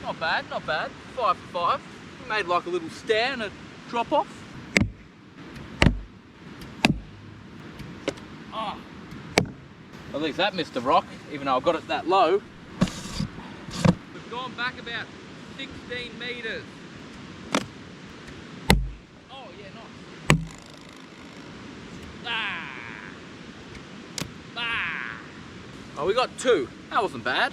Not bad, not bad. 5 for 5. We made like a little stare and a drop off. Oh. At least that missed the rock, even though I got it that low. We've gone back about 16 metres. Oh yeah, nice. Ah. Ah. Oh, we got 2. That wasn't bad.